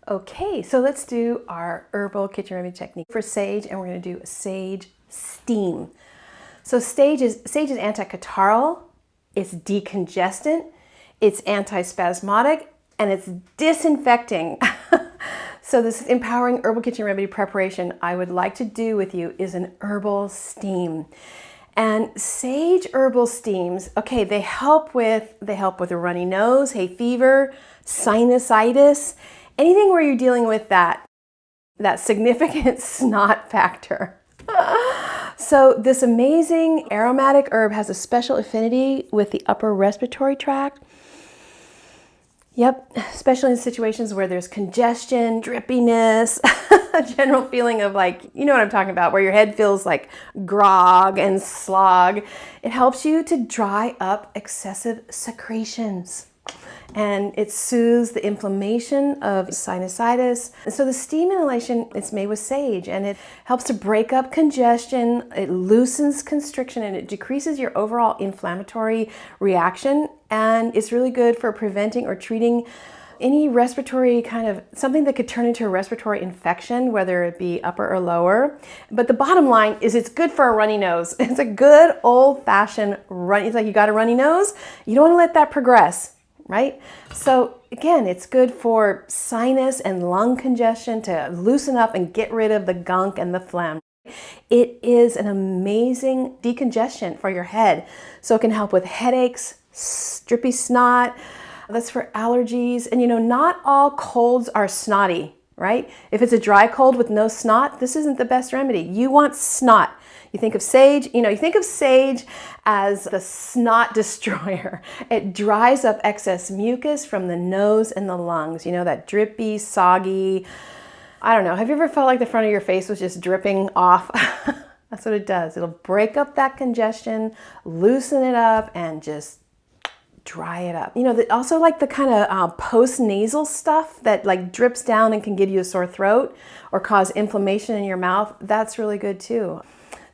Okay, so let's do our herbal kitchen remedy technique for sage, and we're going to do a sage steam. So sage is anticatarrhal, it's decongestant, it's antispasmodic, and it's disinfecting. So this empowering herbal kitchen remedy preparation I would like to do with you is an herbal steam. And sage herbal steams, okay, they help with a runny nose, hay fever, sinusitis, anything where you're dealing with that significant snot factor. So this amazing aromatic herb has a special affinity with the upper respiratory tract. Yep, especially in situations where there's congestion, drippiness, a general feeling of like, you know what I'm talking about, where your head feels like grog and slog. It helps you to dry up excessive secretions. And it soothes the inflammation of sinusitis. And so the steam inhalation, it's made with sage, and it helps to break up congestion, it loosens constriction, and it decreases your overall inflammatory reaction. And it's really good for preventing or treating any respiratory kind of something that could turn into a respiratory infection, whether it be upper or lower. But the bottom line is it's good for a runny nose. It's a good old-fashioned run. It's like you got a runny nose. You don't want to let that progress. Right? So again, it's good for sinus and lung congestion to loosen up and get rid of the gunk and the phlegm. It is an amazing decongestion for your head. So it can help with headaches, drippy snot. That's for allergies. And you know, not all colds are snotty, right? If it's a dry cold with no snot, this isn't the best remedy. You want snot. You think of sage, you think of sage as the snot destroyer. It dries up excess mucus from the nose and the lungs. You know, that drippy, soggy, I don't know. Have you ever felt like the front of your face was just dripping off? That's what it does. It'll break up that congestion, loosen it up, and just dry it up. You know, also like the kind of post-nasal stuff that like drips down and can give you a sore throat or cause inflammation in your mouth. That's really good too.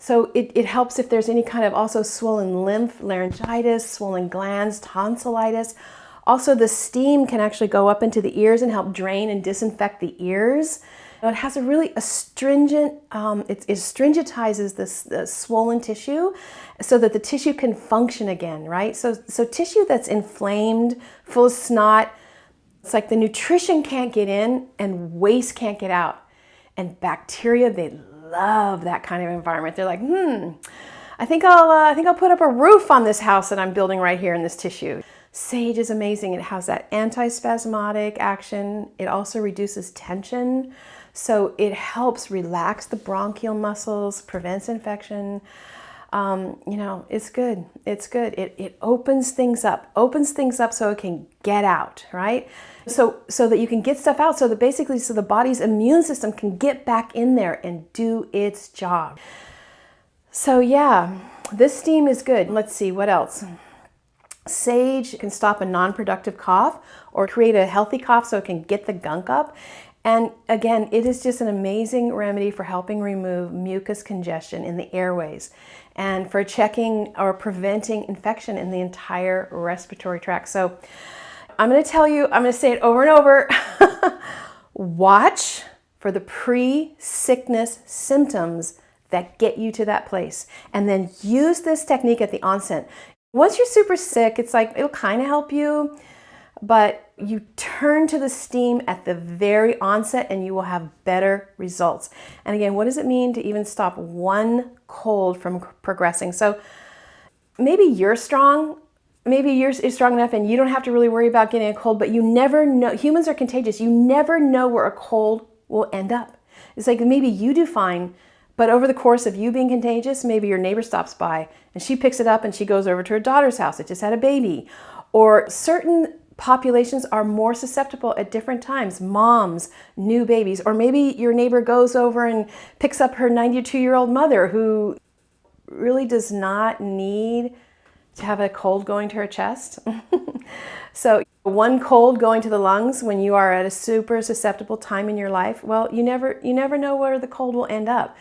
So it helps if there's any kind of also swollen lymph, laryngitis, swollen glands, tonsillitis. Also, the steam can actually go up into the ears and help drain and disinfect the ears. It has a really astringent, it astringentizes the swollen tissue so that the tissue can function again, right? So tissue that's inflamed, full of snot, it's like the nutrition can't get in and waste can't get out. And bacteria, they love that kind of environment. They're like, I think I'll put up a roof on this house that I'm building right here in this tissue. Sage is amazing. It has that antispasmodic action. It also reduces tension. So it helps relax the bronchial muscles, prevents infection. It's good. It's good. It opens things up so it can get out, right? So that you can get stuff out, so the body's immune system can get back in there and do its job. So yeah, this steam is good. Let's see, what else? Sage can stop a non-productive cough or create a healthy cough so it can get the gunk up. And again, it is just an amazing remedy for helping remove mucus congestion in the airways and for checking or preventing infection in the entire respiratory tract. So I'm going to say it over and over. Watch for the pre-sickness symptoms that get you to that place. And then use this technique at the onset. Once you're super sick, it's like, it'll kind of help you, but you turn to the steam at the very onset and you will have better results. And again, what does it mean to even stop one cold from progressing? So maybe you're strong. Maybe you're strong enough and you don't have to really worry about getting a cold, but you never know. Humans are contagious. You never know where a cold will end up. It's like maybe you do fine, but over the course of you being contagious, maybe your neighbor stops by and she picks it up and she goes over to her daughter's house that just had a baby. Or certain populations are more susceptible at different times. Moms, new babies, or maybe your neighbor goes over and picks up her 92-year-old mother who really does not need to have a cold going to her chest. So one cold going to the lungs when you are at a super susceptible time in your life, well, you never know where the cold will end up.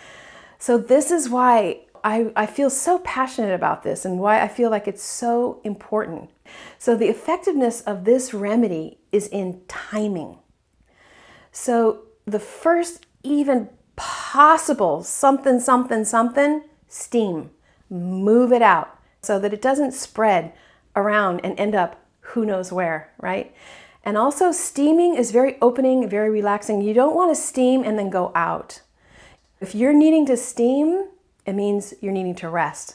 So this is why I feel so passionate about this and why I feel like it's so important. So the effectiveness of this remedy is in timing. So So the first even possible something, steam. Move it out so that it doesn't spread around and end up who knows where, right? And also steaming is very opening, very relaxing. You don't want to steam and then go out. If you're needing to steam, it means you're needing to rest.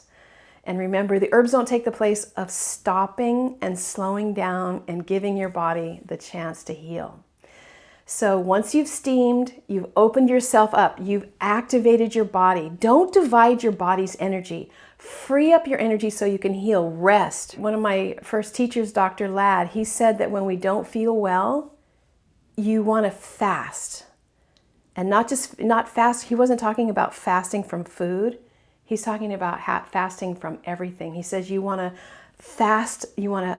And remember, the herbs don't take the place of stopping and slowing down and giving your body the chance to heal. So once you've steamed, you've opened yourself up, you've activated your body. Don't divide your body's energy. Free up your energy so you can heal. Rest. One of my first teachers, Dr. Ladd, he said that when we don't feel well, you want to fast. And not fast, he wasn't talking about fasting from food. He's talking about fasting from everything. He says you want to fast, you want to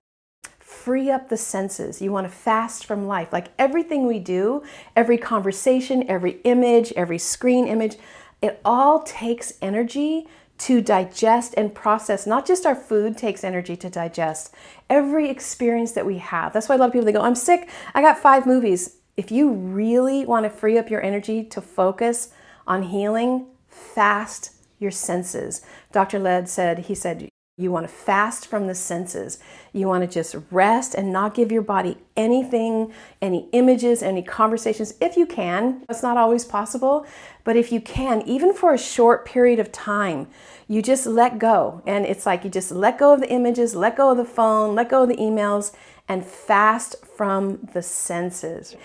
free up the senses. You want to fast from life. Like everything we do, every conversation, every image, every screen image, it all takes energy to digest and process. Not just our food takes energy to digest. Every experience that we have. That's why a lot of people, they go, I'm sick, I got 5 movies. If you really want to free up your energy to focus on healing, fast your senses. Dr. Ladd said, he said, you want to fast from the senses. You want to just rest and not give your body anything, any images, any conversations, if you can. It's not always possible, but if you can, even for a short period of time, you just let go. And it's like you just let go of the images, let go of the phone, let go of the emails, and fast from the senses.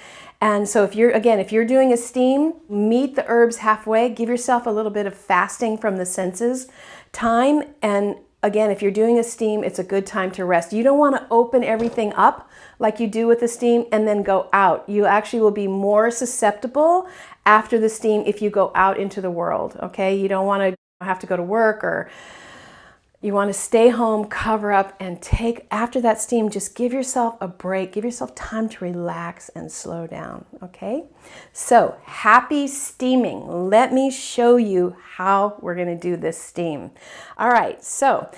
And so if you're doing a steam, meet the herbs halfway, give yourself a little bit of fasting from the senses time. And again, if you're doing a steam, it's a good time to rest. You don't want to open everything up like you do with the steam and then go out. You actually will be more susceptible after the steam if you go out into the world, okay? You don't want to have to go to work, or you want to stay home, cover up, and after that steam, just give yourself a break. Give yourself time to relax and slow down, okay? So, happy steaming. Let me show you how we're going to do this steam. All right, so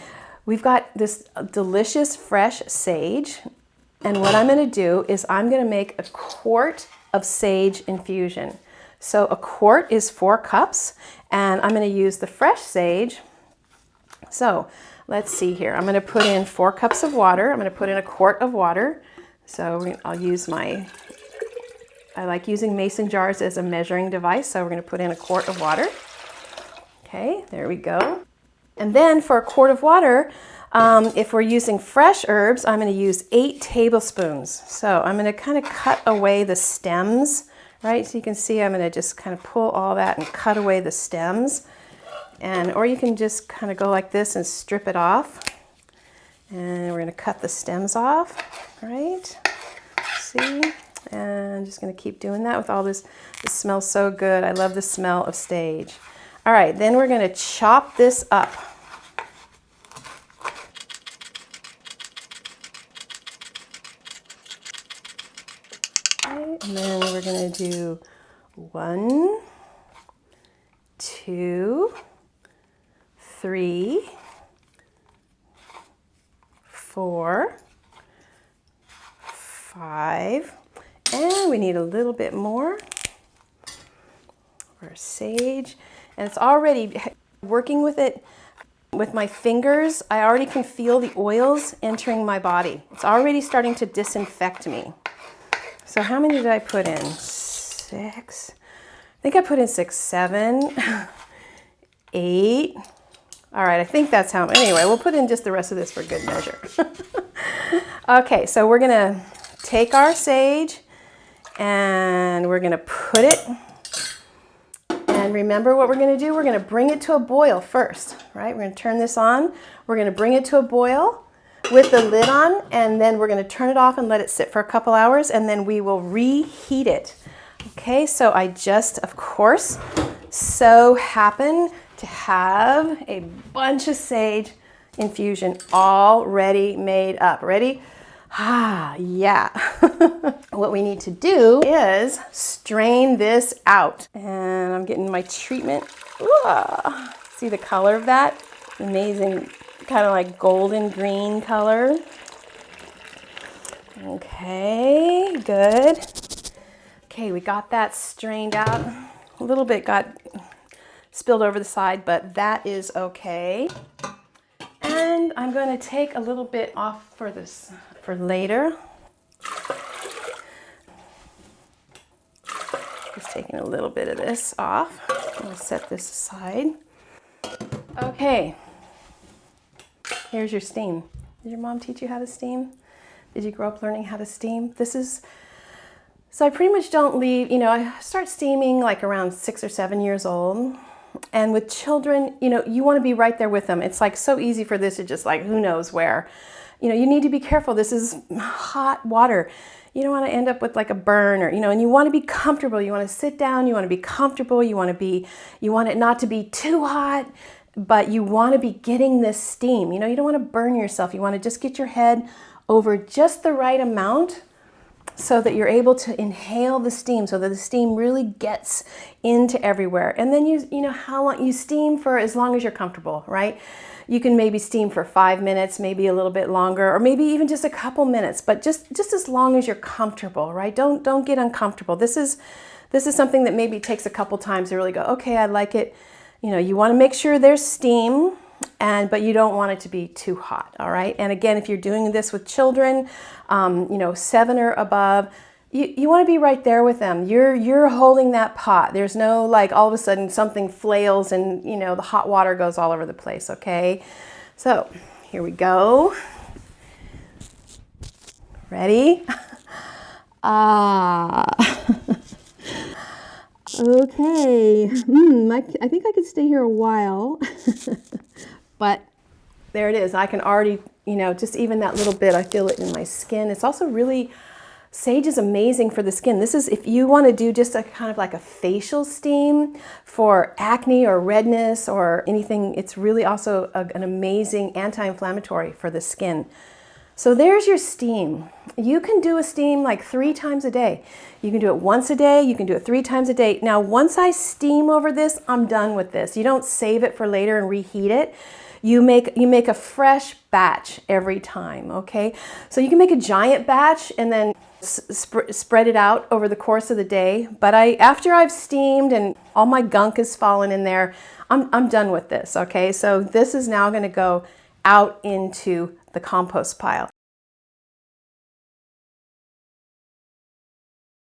we've got this delicious fresh sage, and what I'm going to do is I'm going to make a quart of sage infusion. So a quart is 4 cups, and I'm going to use the fresh sage. So let's see here. I'm going to put in 4 cups of water. I'm going to put in a quart of water. So I'll use I like using mason jars as a measuring device. So we're going to put in a quart of water. Okay, there we go. And then for a quart of water, if we're using fresh herbs, I'm going to use 8 tablespoons. So I'm going to kind of cut away the stems, right? So you can see I'm going to just kind of pull all that and cut away the stems. Or you can just kind of go like this and strip it off. And we're going to cut the stems off, right? See? And I'm just going to keep doing that with all this. This smells so good. I love the smell of sage. All right, then we're going to chop this up. And then we're going to do 1, 2, 3, 4, 5, and we need a little bit more for sage. And it's already working with it with my fingers. I already can feel the oils entering my body. It's already starting to disinfect me. So how many did I put in? 6. I think I put in 6, 7, 8. All right, I think that's how. Anyway, we'll put in just the rest of this for good measure. Okay, so we're gonna take our sage and we're gonna put it. And remember what we're gonna do? We're gonna bring it to a boil first, right? We're gonna turn this on. We're gonna bring it to a boil with the lid on, and then we're going to turn it off and let it sit for a couple hours, and then we will reheat it. Okay, so I just, of course, so happen to have a bunch of sage infusion already made up. Ready? Ah, yeah. What we need to do is strain this out. And I'm getting my treatment. Ooh, see the color of that? Amazing. Kind of like golden green color. Okay, good. Okay, we got that strained out. A little bit got spilled over the side, but that is okay. And I'm going to take a little bit off for this for later. Just taking a little bit of this off. I'm going to set this aside. Okay, here's your steam. Did your mom teach you how to steam? Did you grow up learning how to steam? So I pretty much don't leave, I start steaming like around 6 or 7 years old. And with children, you want to be right there with them. It's like so easy for this to just like, who knows where. You need to be careful. This is hot water. You don't want to end up with like a burn or, and you want to be comfortable. You want to sit down. You want to be comfortable. You want it not to be too hot, but you want to be getting this steam. You don't want to burn yourself. You want to just get your head over just the right amount so that you're able to inhale the steam, so that the steam really gets into everywhere. And then how long you steam for as long as you're comfortable, right? You can maybe steam for 5 minutes, maybe a little bit longer, or maybe even just a couple minutes, but just as long as you're comfortable, right? Don't get uncomfortable. This is something that maybe takes a couple times to really go, okay, I like it. You want to make sure there's steam, but you don't want it to be too hot, all right? And again, if you're doing this with children, 7 or above, you want to be right there with them. You're holding that pot. There's no like all of a sudden something flails and the hot water goes all over the place, okay? So here we go. Ready? Okay. I think I could stay here a while. But there it is. I can already, just even that little bit, I feel it in my skin. It's also sage is amazing for the skin. This is, if you want to do just a kind of like a facial steam for acne or redness or anything, it's really also an amazing anti-inflammatory for the skin. So there's your steam. You can do a steam like 3 times a day. You can do it once a day. You can do it 3 times a day. Now, once I steam over this, I'm done with this. You don't save it for later and reheat it. You make a fresh batch every time, okay? So you can make a giant batch and then spread it out over the course of the day. But after I've steamed and all my gunk has fallen in there, I'm done with this, okay? So this is now going to go out into the compost pile.